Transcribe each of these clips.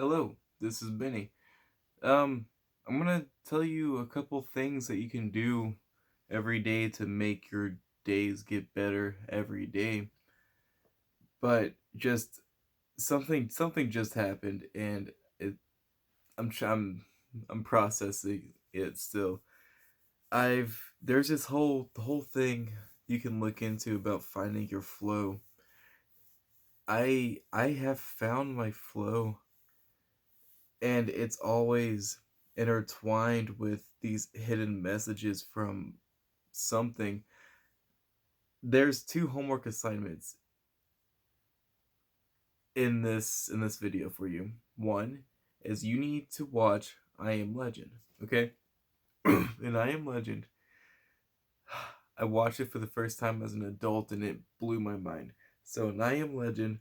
Hello, this is Benny. Um, I'm gonna tell you a couple things that you can do every day to make your days get better every day. But just something just happened, and it I'm tr- I'm processing it still. There's this whole thing you can look into about finding your flow. I have found my flow, and it's always intertwined with these hidden messages from something. There's two homework assignments in this video for you. One is you need to watch I Am Legend, okay? And I Am Legend, I watched it for the first time as an adult and it blew my mind. So in I Am Legend,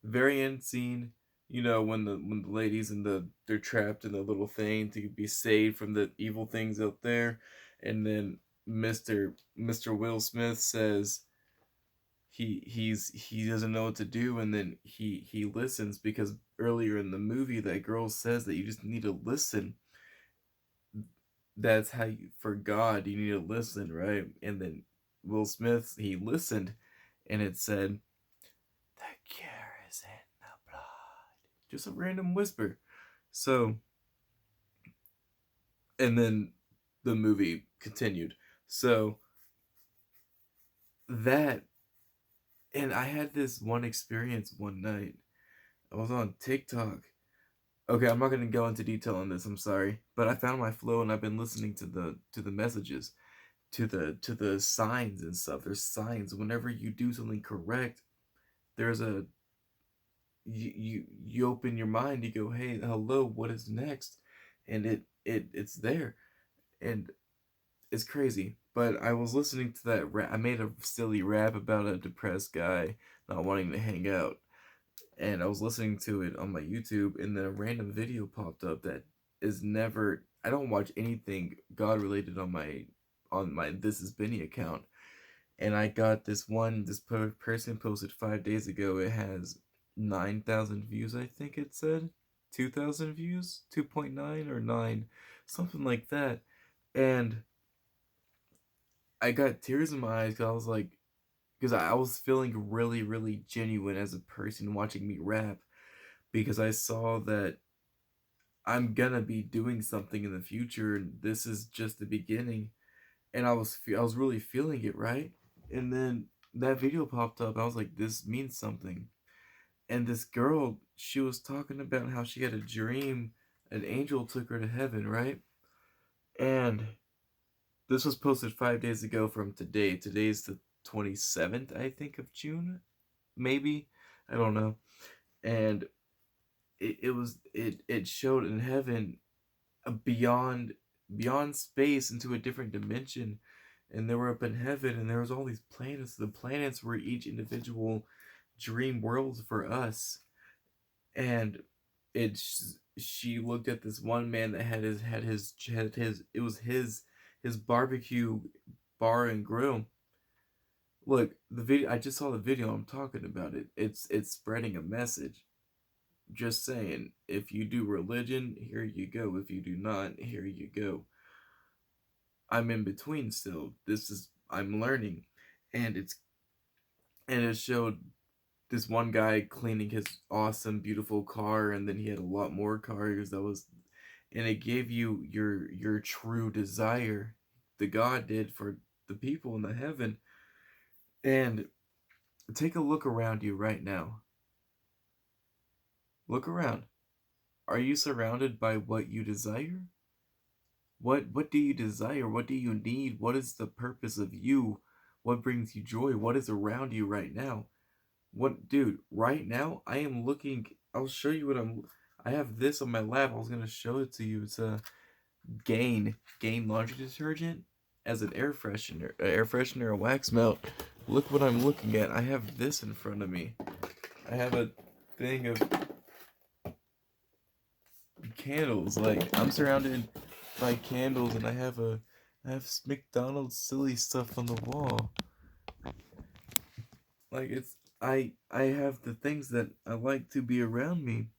very end scene, when the ladies and they're trapped in the little thing to be saved from the evil things out there, and then Mr. Will Smith says he doesn't know what to do, and then he listens because earlier in the movie that girl says that you just need to listen. That's how you, for God, you need to listen, right? And then Will Smith, he listened, and it said the cure is in the blood. Just a random whisper. So, and then the movie continued. So that, and I had this one experience one night. I was on TikTok. Okay, I'm not gonna go into detail on this. I'm sorry, but I found my flow, and I've been listening to the messages, to the signs and stuff. There's signs whenever you do something correct. There's a you open your mind. You go, hey, hello, what is next? And it's there, and it's crazy. But I was listening to that rap. I made a silly rap about a depressed guy not wanting to hang out, and I was listening to it on my YouTube, and then a random video popped up that is never. I don't watch anything God related on my This Is Benny account, and I got this person posted 5 days ago. It has 9,000 views. I think it said 2,000 views, 2.9 or 9, something like that, and I got tears in my eyes. 'Cause I was like, because I was feeling really, really genuine as a person watching me rap, because I saw that I'm gonna be doing something in the future, and this is just the beginning. And I was really feeling it, right? And then that video popped up. I was like, this means something. And this girl, she was talking about how she had a dream, an angel took her to heaven, right? And this was posted 5 days ago from today. Today's the 27th, I think, of June, maybe. I don't know. And it showed in heaven, beyond space, into a different dimension, and they were up in heaven, and there was all these planets. The planets were each individual dream worlds for us. And she looked at this one man that had his it was his barbecue bar and grill. Look, the video, I just saw the video. I'm talking about it. It's spreading a message. Just saying, if you do religion, here you go. If you do not, here you go. I'm in between still. I'm learning, and it showed this one guy cleaning his awesome, beautiful car, and then he had a lot more cars. And it gave you your true desire. The God did for the people in the heaven. And take a look around you right now. Look around. Are you surrounded by what you desire? What do you desire? What do you need? What is the purpose of you? What brings you joy? What is around you right now? What, dude, right now I am looking. I'll show you what I have this on my lap. I was gonna show it to you. It's a Gain laundry detergent as an air freshener, a wax melt. Look what I'm looking at. I have this in front of me. I have a thing of candles. Like, I'm surrounded by candles, and I have McDonald's silly stuff on the wall. Like, I have the things that I like to be around me.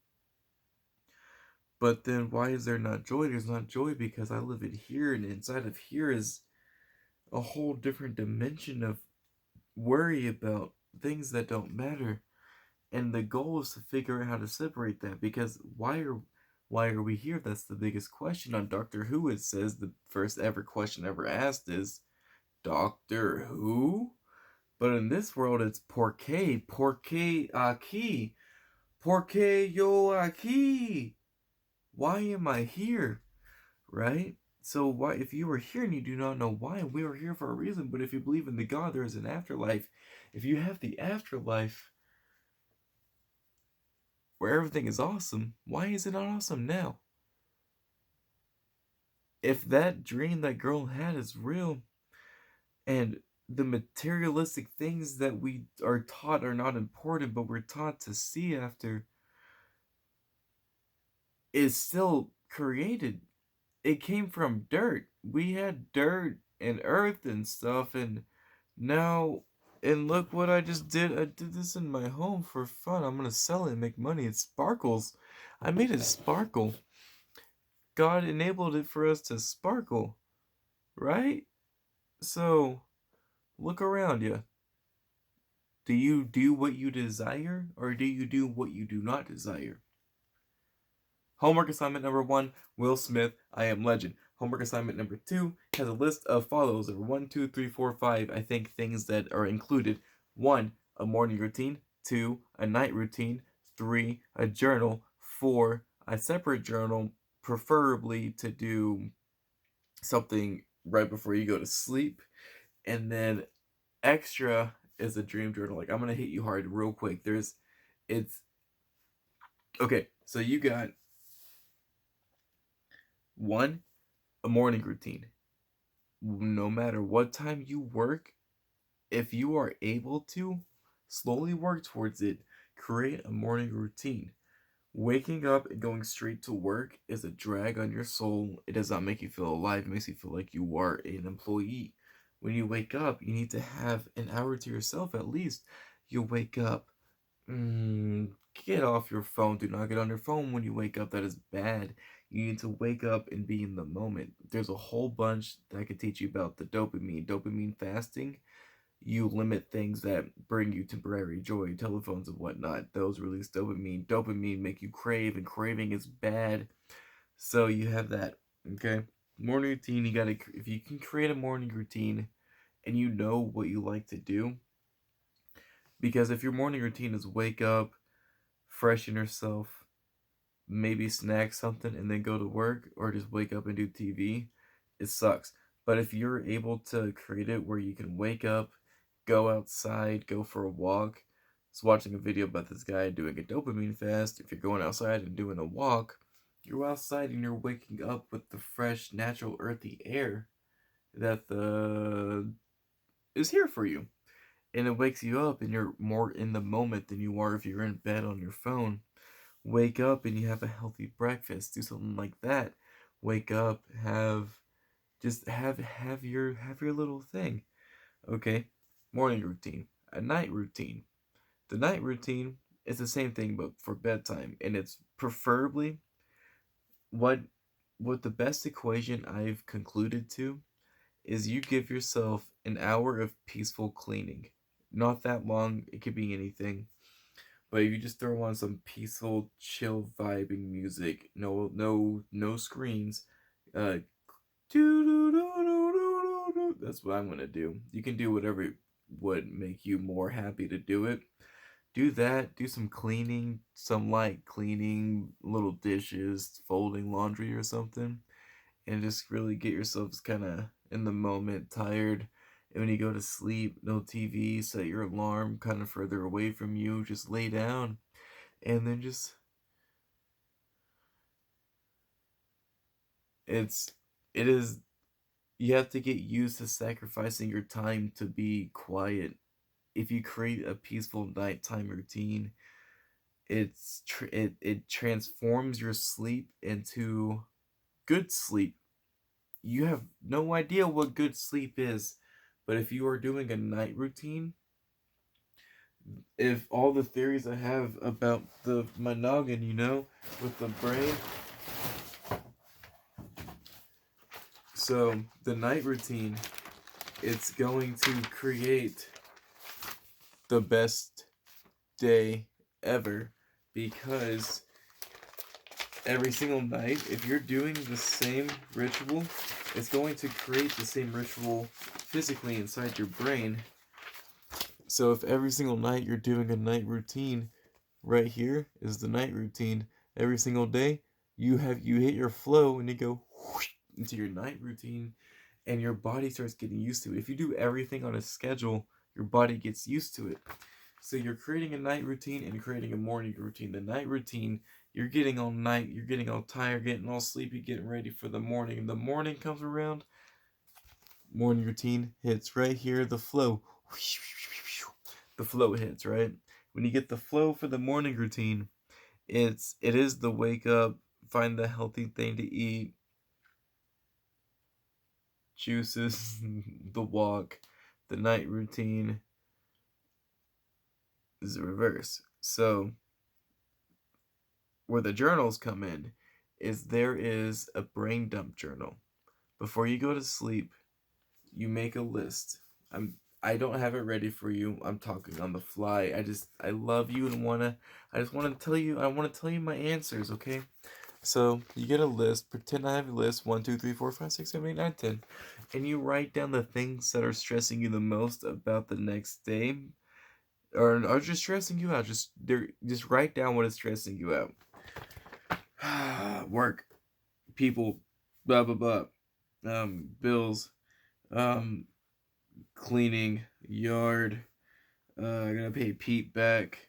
But then why is there not joy? There's not joy because I live in here, and inside of here is a whole different dimension of worry about things that don't matter. And the goal is to figure out how to separate that, because why are we here? That's the biggest question. On Doctor Who, it says the first ever question ever asked is Doctor Who? But in this world it's por qué aquí? Por qué yo aquí? Why am I here? Right? So why, if you were here and you do not know why, we are here for a reason. But if you believe in the God, there is an afterlife. If you have the afterlife where everything is awesome, why is it not awesome now? If that dream that girl had is real, and the materialistic things that we are taught are not important, but we're taught to see after, is still created. It came from dirt. We had dirt and earth and stuff, and now, and look what I just did. I did this in my home for fun. I'm gonna sell it and make money. It sparkles. I made it sparkle. God enabled it for us to sparkle, right? So, look around you. Do you do what you desire, or do you do what you do not desire? Homework assignment number 1, Will Smith, I Am Legend. Homework assignment number 2 has a list of follows. There are 1, 2, 3, 4, 5, I think, things that are included. 1, a morning routine. 2, a night routine. 3, a journal. 4, a separate journal, preferably to do something right before you go to sleep. And then extra is a dream journal. Like, I'm gonna hit you hard real quick. It's okay. So you got 1, a morning routine. No matter what time you work, if you are able to slowly work towards it, create a morning routine. Waking up and going straight to work is a drag on your soul. It does not make you feel alive. It makes you feel like you are an employee. When you wake up, you need to have an hour to yourself at least. You wake up, get off your phone. Do not get on your phone when you wake up. That is bad. You need to wake up and be in the moment. There's a whole bunch that I could teach you about the dopamine fasting. You limit things that bring you temporary joy, telephones and whatnot. Those release dopamine. Dopamine make you crave, and craving is bad. So you have that. Okay, morning routine. You gotta, if you can create a morning routine, and you know what you like to do. Because if your morning routine is wake up, freshen yourself, maybe snack something, and then go to work, or just wake up and do TV, it sucks. But if you're able to create it where you can wake up, go outside, go for a walk. I was watching a video about this guy doing a dopamine fast. If you're going outside and doing a walk, you're outside and you're waking up with the fresh, natural, earthy air that the is here for you. And it wakes you up, and you're more in the moment than you are if you're in bed on your phone. Wake up and you have a healthy breakfast. Do something like that. Wake up, have your little thing. Okay? Morning routine. A night routine. The night routine is the same thing but for bedtime, and it's preferably what the best equation I've concluded to is you give yourself an hour of peaceful cleaning. Not that long, it could be anything. But if you just throw on some peaceful, chill vibing music, no screens, uh that's what I'm gonna do. You can do whatever would make you more happy to do it. Do that, do some cleaning, some light cleaning, little dishes, folding laundry or something, and just really get yourselves kind of in the moment, tired. And when you go to sleep, no TV, set your alarm kind of further away from you, just lay down, and then just, it's, it is, you have to get used to sacrificing your time to be quiet. If you create a peaceful nighttime routine, it transforms your sleep into good sleep. You have no idea what good sleep is, but if you are doing a night routine, if all the theories I have about the my noggin, with the brain, So the night routine, it's going to create the best day ever, because every single night, if you're doing the same ritual, it's going to create the same ritual physically inside your brain. So if every single night you're doing a night routine, right here is the night routine. Every single day, you hit your flow and you go whoosh into your night routine, and your body starts getting used to it. If you do everything on a schedule, your body gets used to it. So you're creating a night routine and creating a morning routine. The night routine, you're getting all night, you're getting all tired, getting all sleepy, getting ready for the morning. And the morning comes around, morning routine hits right here, the flow. The flow hits, right? When you get the flow for the morning routine, it is the wake up, find the healthy thing to eat, juices, the walk. The night routine is the reverse. So where the journals come in is there is a brain dump journal. Before you go to sleep, you make a list. I don't have it ready for you. I'm talking on the fly. I love you and I just wanna tell you, I wanna tell you my answers, okay? So you get a list, pretend I have a list, 1, 2, 3, 4, 5, 6, 7, 8, 9, 10. And you write down the things that are stressing you the most about the next day. Or are just stressing you out. Just write down what is stressing you out. Work, people, blah blah blah, bills, um, cleaning, yard, I gotta pay Pete back,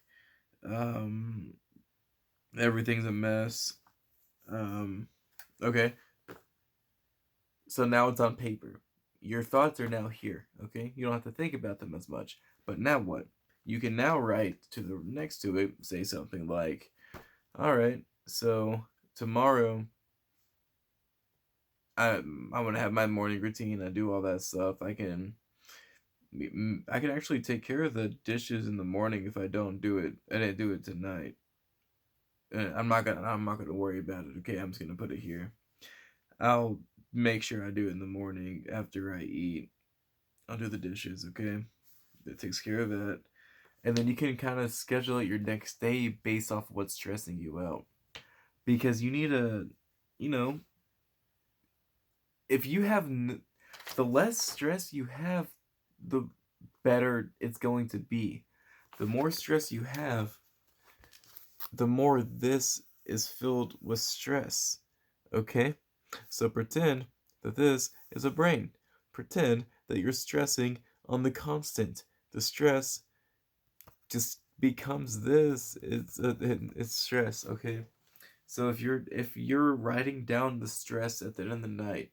um, everything's a mess, okay, so now it's on paper. Your thoughts are now here, okay? You don't have to think about them as much. But now what? You can now write to the next to it, say something like, all right, so tomorrow I'm gonna have my morning routine. I do all that stuff. I can actually take care of the dishes in the morning if I don't do it. I didn't do it tonight. And I'm not gonna worry about it. Okay, I'm just gonna put it here. I'll make sure I do it in the morning after I eat. I'll do the dishes. Okay, that takes care of that. And then you can kind of schedule out your next day based off of what's stressing you out, because you need a, you know, if you have the less stress you have, the better it's going to be. The more stress you have, the more this is filled with stress. Okay? So pretend that this is a brain. Pretend that you're stressing on the constant. The stress just becomes this. It's stress, okay? So if you're writing down the stress at the end of the night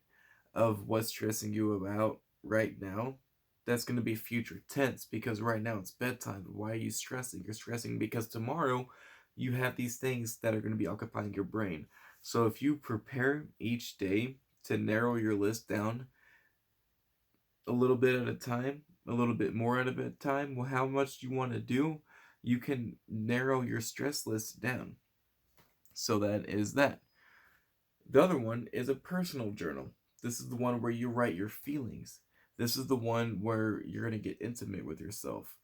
of what's stressing you out right now, that's going to be future tense, because right now it's bedtime. Why are you stressing? You're stressing because tomorrow you have these things that are going to be occupying your brain. So if you prepare each day to narrow your list down a little bit at a time, a little bit more at a time, well, how much you want to do, you can narrow your stress list down. So that is that. The other one is a personal journal. This is the one where you write your feelings. This is the one where you're going to get intimate with yourself.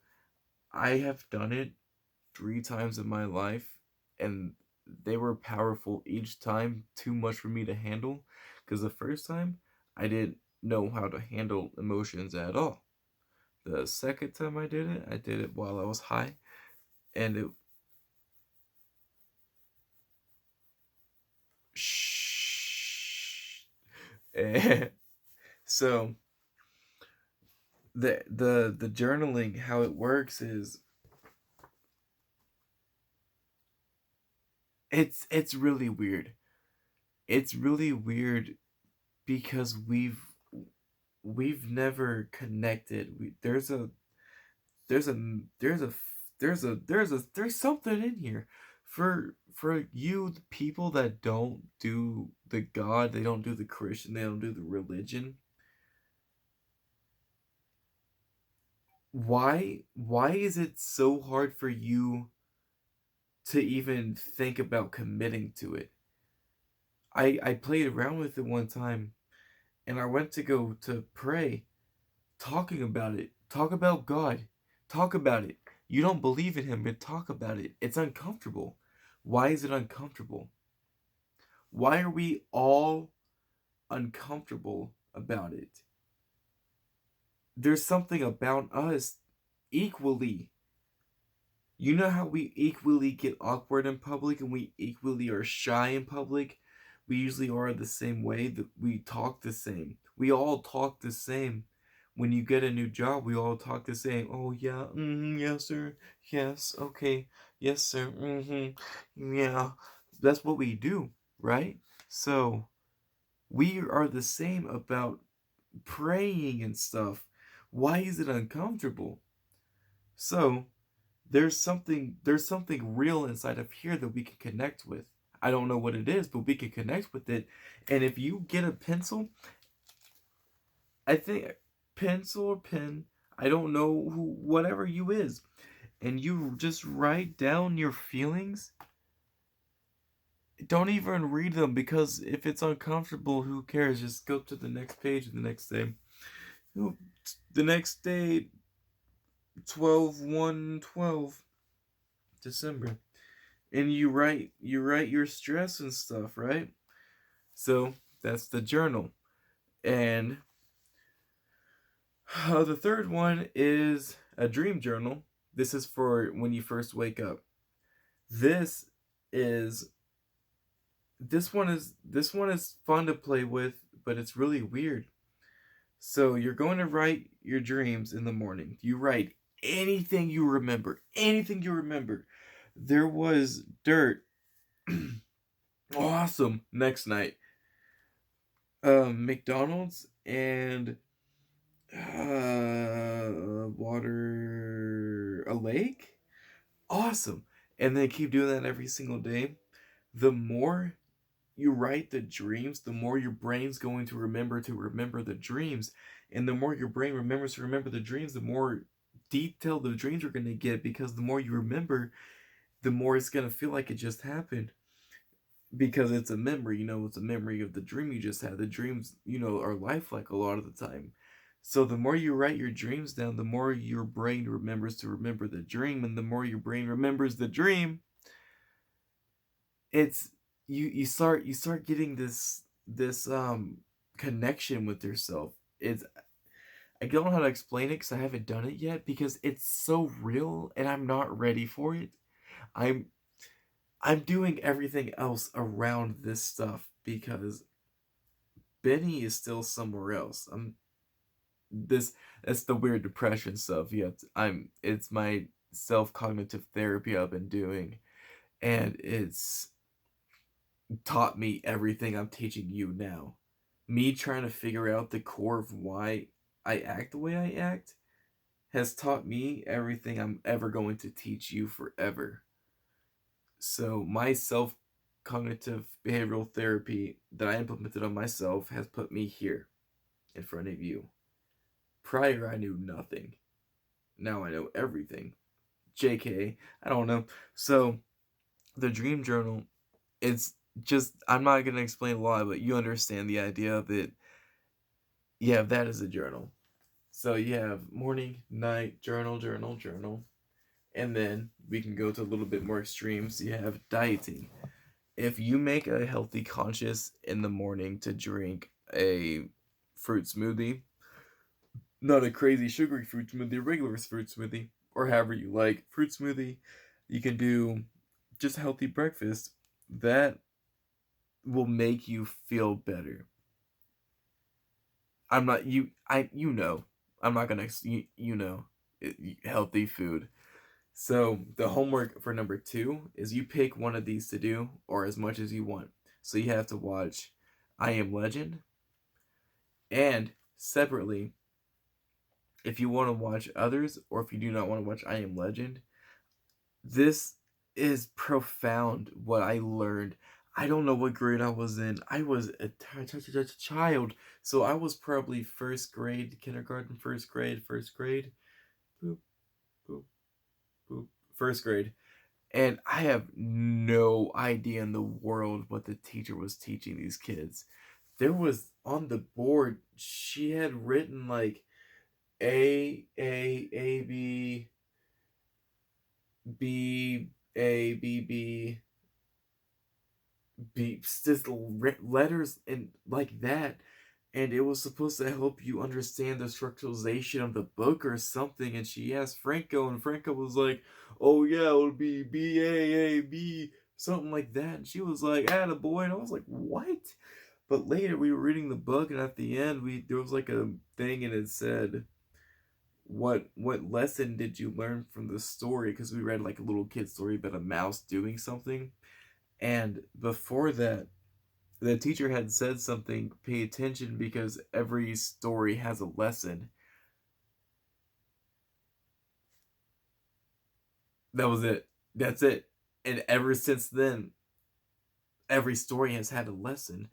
I have done it 3 times in my life, and they were powerful each time, too much for me to handle. Because the first time, I didn't know how to handle emotions at all. The second time I did it while I was high, and it. Shh. So the journaling, how it works is it's really weird. It's really weird because we've never connected. There's a there's a there's something in here for you, the people that don't do the God, they don't do the Christian, they don't do the religion. Why is it so hard for you to even think about committing to it? I played around with it one time, and I went to go to pray, talking about it. Talk about God. Talk about it. You don't believe in him, but talk about it. It's uncomfortable. Why is it uncomfortable? Why are we all uncomfortable about it? There's something about us equally. You know how we equally get awkward in public and we equally are shy in public? We usually are the same way, that we talk the same. We all talk the same. When you get a new job, we all talk the same. Oh yeah, yes sir, yes, okay, yes sir, yeah. That's what we do, right? So we are the same about praying and stuff. Why is it uncomfortable? So there's something real inside of here that we can connect with. I don't know what it is, but we can connect with it. And if you get a pencil, I think pencil or pen, I don't know who whatever you is, and you just write down your feelings. Don't even read them, because if it's uncomfortable, who cares? Just go to the next page the next day. The next day, 12/1/12, December. And you write your stress and stuff, right? So that's the journal. And the third one is a dream journal. This is for when you first wake up. This is this one is fun to play with, but it's really weird. So you're going to write your dreams in the morning. You write anything you remember. Anything you remember. There was dirt. Awesome. Next night. McDonald's and water, a lake. Awesome. And then keep doing that every single day. The more you write the dreams, the more your brain's going to remember the dreams. And the more your brain remembers to remember the dreams, the more detailed the dreams are going to get, because the more you remember, the more it's going to feel like it just happened, because it's a memory. It's a memory of the dream you just had. The dreams, are lifelike a lot of the time. So the more you write your dreams down, the more your brain remembers to remember the dream, and the more your brain remembers the dream, it's you start getting this connection with yourself. It's I don't know how to explain it because I haven't done it yet, because it's so real and I'm not ready for it. I'm I'm doing everything else around this stuff because Benny is still somewhere else. This That's the weird depression stuff. Yeah, it's my self-cognitive therapy I've been doing, and it's taught me everything I'm teaching you now. Me trying to figure out the core of why I act the way I act has taught me everything I'm ever going to teach you forever. So my self cognitive behavioral therapy that I implemented on myself has put me here in front of you. Prior, I knew nothing. Now I know everything. JK, I don't know. So, the dream journal, it's just, I'm not going to explain a lot, but you understand the idea of it. You have that as a journal. So, you have morning, night, journal, journal, journal. And then we can go to a little bit more extremes. You have dieting. If you make a healthy conscious in the morning to drink a fruit smoothie, not a crazy sugary fruit smoothie, a regular fruit smoothie, or however you like, fruit smoothie, you can do just healthy breakfast. That will make you feel better. I'm not you I you know. I'm not gonna healthy food. So the homework for number 2 is you pick one of these to do, or as much as you want. So you have to watch I Am Legend, and separately, if you want to watch others, or if you do not want to watch I Am Legend, this is profound what I learned. I don't know what grade I was in. I was a child. So I was probably first grade, kindergarten, first grade, boop, boop, boop, first grade. And I have no idea in the world what the teacher was teaching these kids. there was on the board, she had written like A, B, A, B, B, B, just letters and like that. And it was supposed to help you understand the structuralization of the book or something. And she asked Franco, and Franco was like, "Oh yeah, it would be B, something like that." And she was like, "Attaboy," and I was like, "What?" But later we were reading the book, and at the end, we there was like a thing, and it said, "What lesson did you learn from the story?" Because we read like a little kid story about a mouse doing something, and before that, the teacher had said something, pay attention because every story has a lesson. That was it. That's it. And ever since then, every story has had a lesson.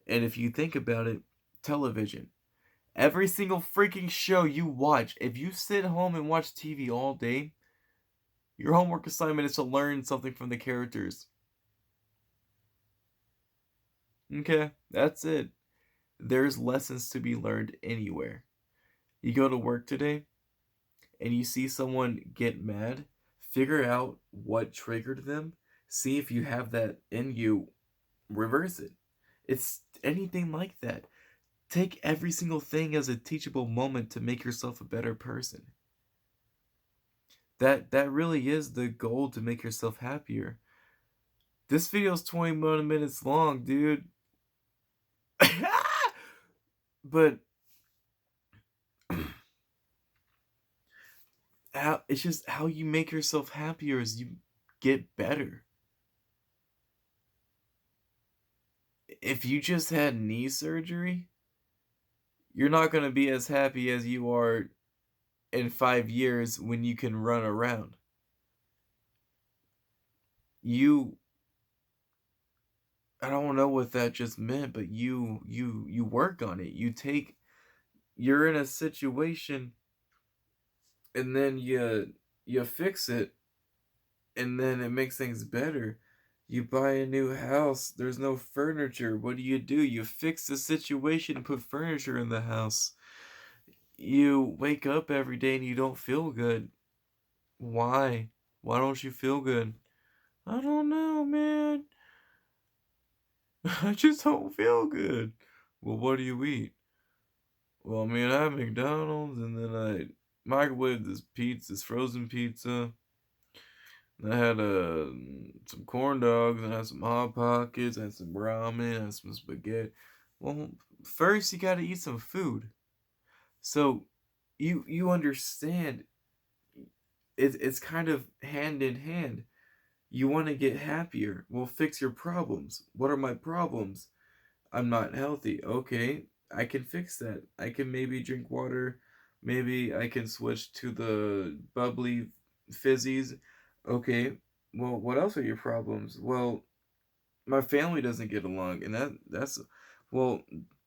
And if you think about it, television, every single freaking show you watch, if you sit home and watch TV all day, your homework assignment is to learn something from the characters. Okay, that's it. There's lessons to be learned anywhere. You go to work today, and you see someone get mad, figure out what triggered them, see if you have that in you, reverse it. It's anything like that. Take every single thing as a teachable moment to make yourself a better person. That really is the goal, to make yourself happier. This video is 21 minutes long, dude. But it's just how you make yourself happier as you get better. If you just had knee surgery, you're not going to be as happy as you are in 5 years when you can run around. You, I don't know what that just meant, but you work on it. You're in a situation, and then you fix it, and then it makes things better. You buy a new house, there's no furniture. What do? You fix the situation and put furniture in the house. You wake up every day and you don't feel good. Why? Why don't you feel good? I don't know, man. I just don't feel good. Well, what do you eat? Well, I mean, I have McDonald's, and then I microwaved this frozen pizza. And I had some corn dogs, and I had some hot pockets, I had some ramen, I had some spaghetti. Well, first you gotta eat some food. So you understand, it's kind of hand in hand. You want to get happier. Well, fix your problems. What are my problems? I'm not healthy. Okay, I can fix that. I can maybe drink water. Maybe I can switch to the bubbly fizzies. Okay, well, what else are your problems? Well, my family doesn't get along, and that's well,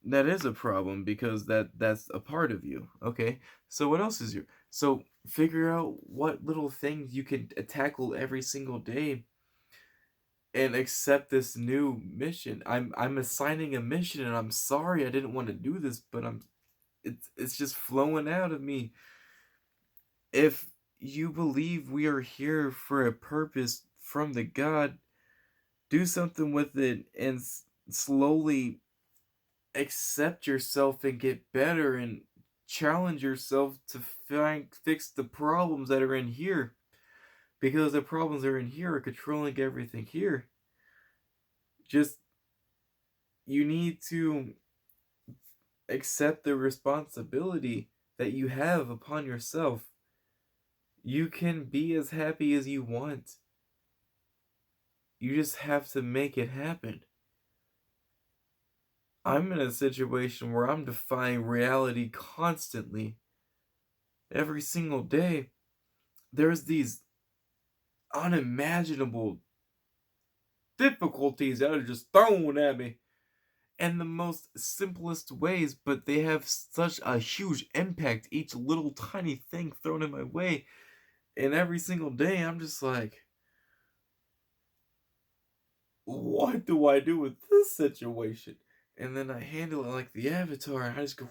that is a problem because that's a part of you. Okay, so what else is your so figure out what little things you can tackle every single day and accept this new mission. I'm assigning a mission, and I'm sorry I didn't want to do this, but it's just flowing out of me. If you believe we are here for a purpose from the God, do something with it and slowly accept yourself and get better and challenge yourself to fix the problems that are in here, because the problems that are in here are controlling everything here. Just you need to accept the responsibility that you have upon yourself. You can be as happy as you want. You just have to make it happen. I'm in a situation where I'm defying reality constantly. Every single day, there's these unimaginable difficulties that are just thrown at me in the most simplest ways, but they have such a huge impact. Each little tiny thing thrown in my way, and every single day, I'm just like, what do I do with this situation? and then I handle it like the Avatar, and I just go,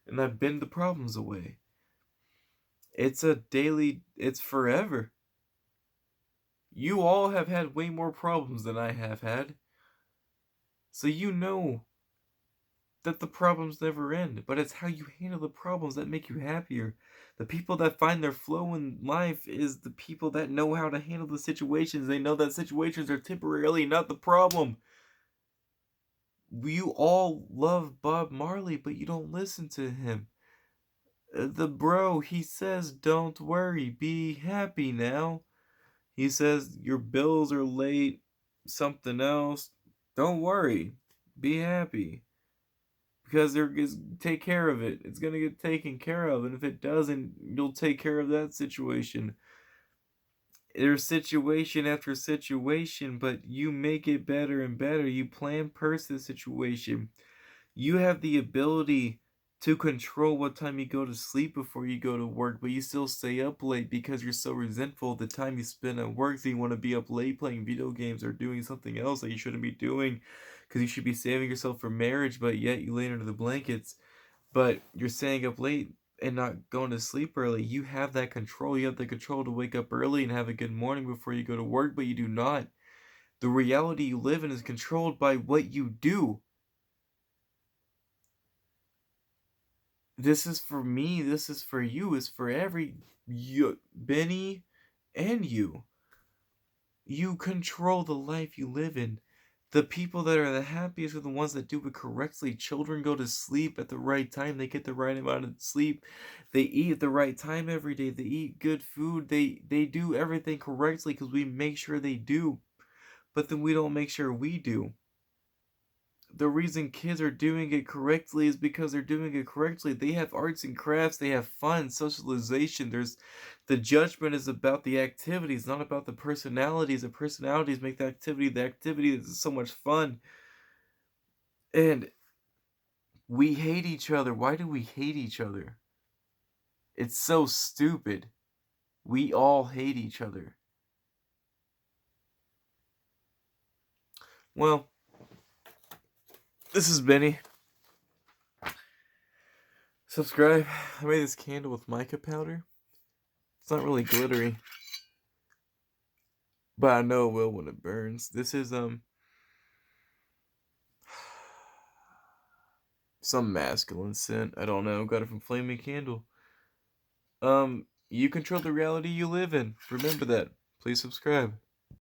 and I bend the problems away. It's a daily, it's forever. You all have had way more problems than I have had. So you know that the problems never end, but it's how you handle the problems that make you happier. The people that find their flow in life is the people that know how to handle the situations. They know that situations are temporarily not the problem. You all love Bob Marley, but you don't listen to him. The bro, he says, don't worry, be happy now. He says, your bills are late, something else. Don't worry, be happy. Because they're take care of it. It's gonna get taken care of, and if it doesn't, you'll take care of that situation. There's situation after situation, but you make it better and better. You plan purse the situation. You have the ability to control what time you go to sleep before you go to work, but you still stay up late because you're so resentful of the time you spend at work, so you want to be up late playing video games or doing something else that you shouldn't be doing because you should be saving yourself for marriage, but yet you lay under the blankets. But you're staying up late and not going to sleep early. You have that control. You have the control to wake up early and have a good morning before you go to work, but you do not. The reality you live in is controlled by what you do. This is for me, this is for you, it's for Benny and you. You control the life you live in. The people that are the happiest are the ones that do it correctly. Children go to sleep at the right time. They get the right amount of sleep. They eat at the right time every day. They eat good food. They do everything correctly because we make sure they do. But then we don't make sure we do. The reason kids are doing it correctly is because they're doing it correctly. They have arts and crafts, they have fun, socialization. There's the judgment is about the activities, not about the personalities. The personalities make the activity is so much fun. And we hate each other. Why do we hate each other? It's so stupid. We all hate each other. Well, this is Benny. Subscribe. I made this candle with mica powder. It's not really glittery, but I know it will when it burns. This is some masculine scent. I don't know. Got it from Flaming Candle. You control the reality you live in. Remember that. Please subscribe.